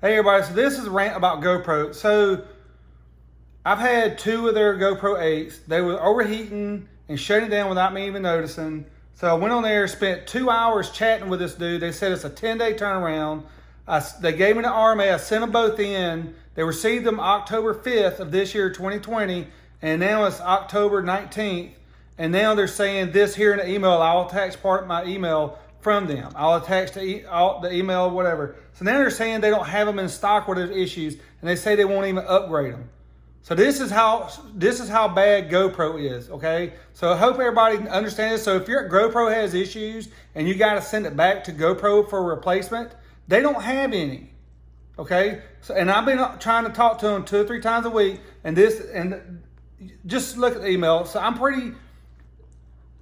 Hey everybody, so this is a rant about GoPro. So I've had two of their GoPro 8s. They were overheating and shutting down without me even noticing. So I went on there, spent 2 hours chatting with this dude. They said it's a 10-day turnaround. They gave me the RMA. I sent them both in. They received them October 5th of this year, 2020. And now it's October 19th. And now they're saying this here in the email. I'll attach part of my email from them. I'll attach the email, whatever. So now they're saying they don't have them in stock where there's issues, and they say they won't even upgrade them. So this is how bad GoPro is, okay? So I hope everybody understands this. So if your GoPro has issues and you got to send it back to GoPro for a replacement, they don't have any, okay? So, and I've been trying to talk to them 2 or 3 times a week, and just look at the email. So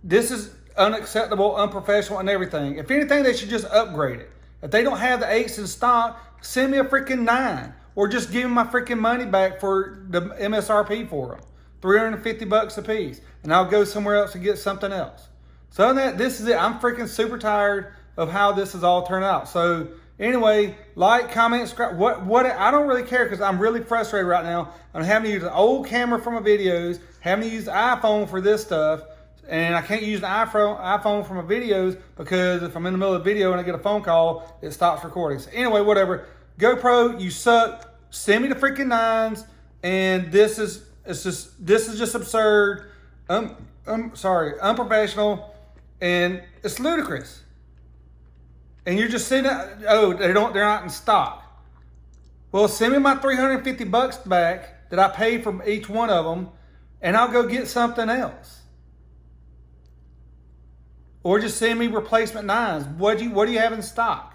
this is unacceptable, unprofessional, and everything. If anything, they should just upgrade it. If they don't have the 8s in stock, send me a freaking 9, or just give me my freaking money back for the MSRP for them, $350 a piece, and I'll go somewhere else and get something else. So other than that, this is it. I'm freaking super tired of how this has all turned out. So anyway, like, comment, subscribe. What I don't really care because I'm really frustrated right now. I'm having to use an old camera for my videos, having to use the iPhone for this stuff. And I can't use the iPhone for my videos because if I'm in the middle of a video and I get a phone call, it stops recording. So anyway, whatever. GoPro, you suck. Send me the freaking 9s. And this is just absurd. Sorry, unprofessional, and it's ludicrous. And you're just sitting they're not in stock. Well, send me my $350 back that I paid for each one of them, and I'll go get something else. Or just send me replacement 9s. What do you have in stock?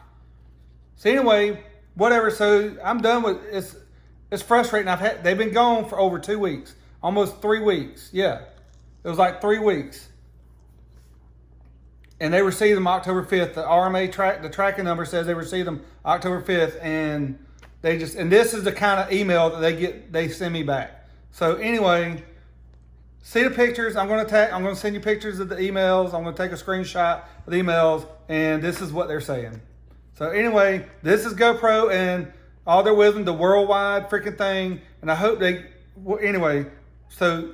So anyway, whatever. So I'm done with it. It's frustrating. They've been gone for over 2 weeks, almost 3 weeks. Yeah, it was like 3 weeks. And they received them October 5th. The RMA the tracking number says they received them October 5th, and this is the kind of email that they send me back. So anyway, see the pictures. I'm going to send you pictures of the emails. I'm going to take a screenshot of the emails, and this is what they're saying. So anyway, this is GoPro and all their wisdom, the worldwide freaking thing. And I hope anyway, so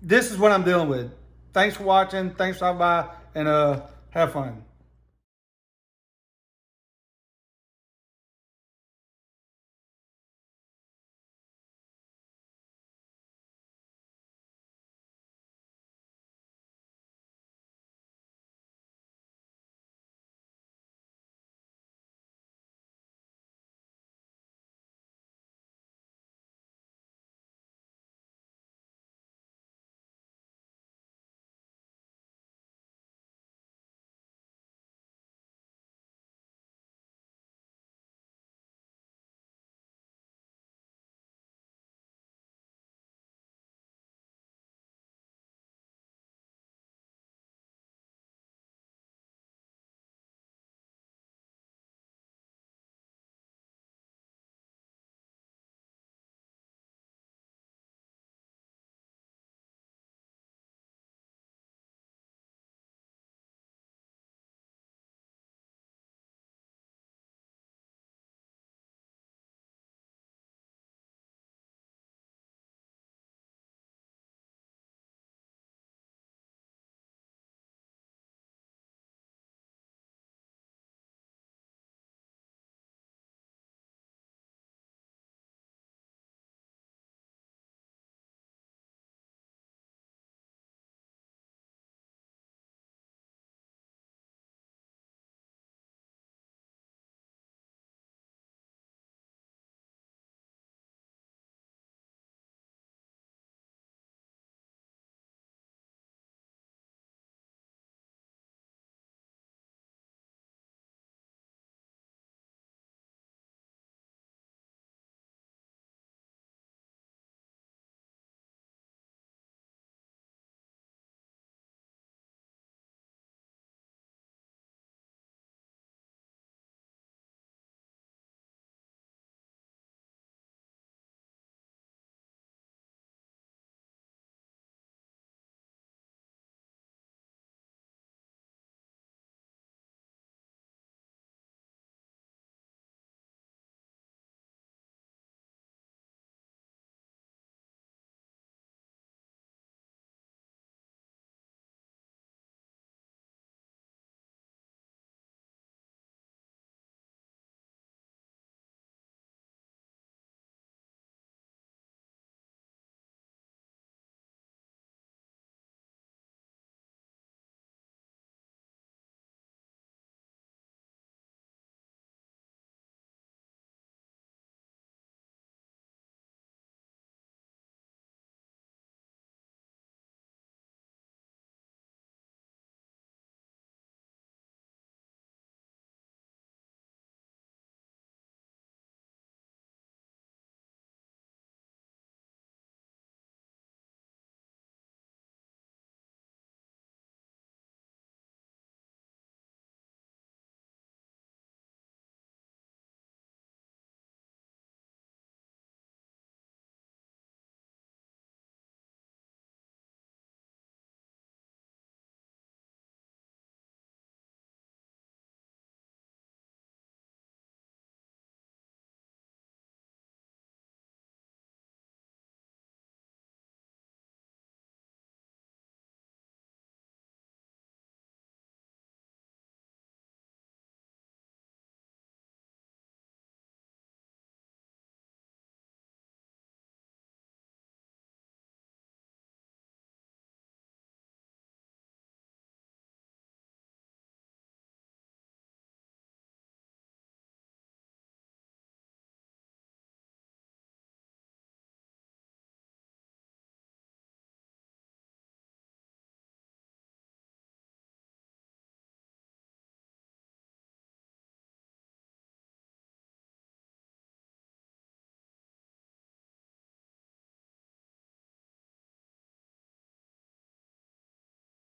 this is what I'm dealing with. Thanks for watching. Thanks for stopping by, and have fun.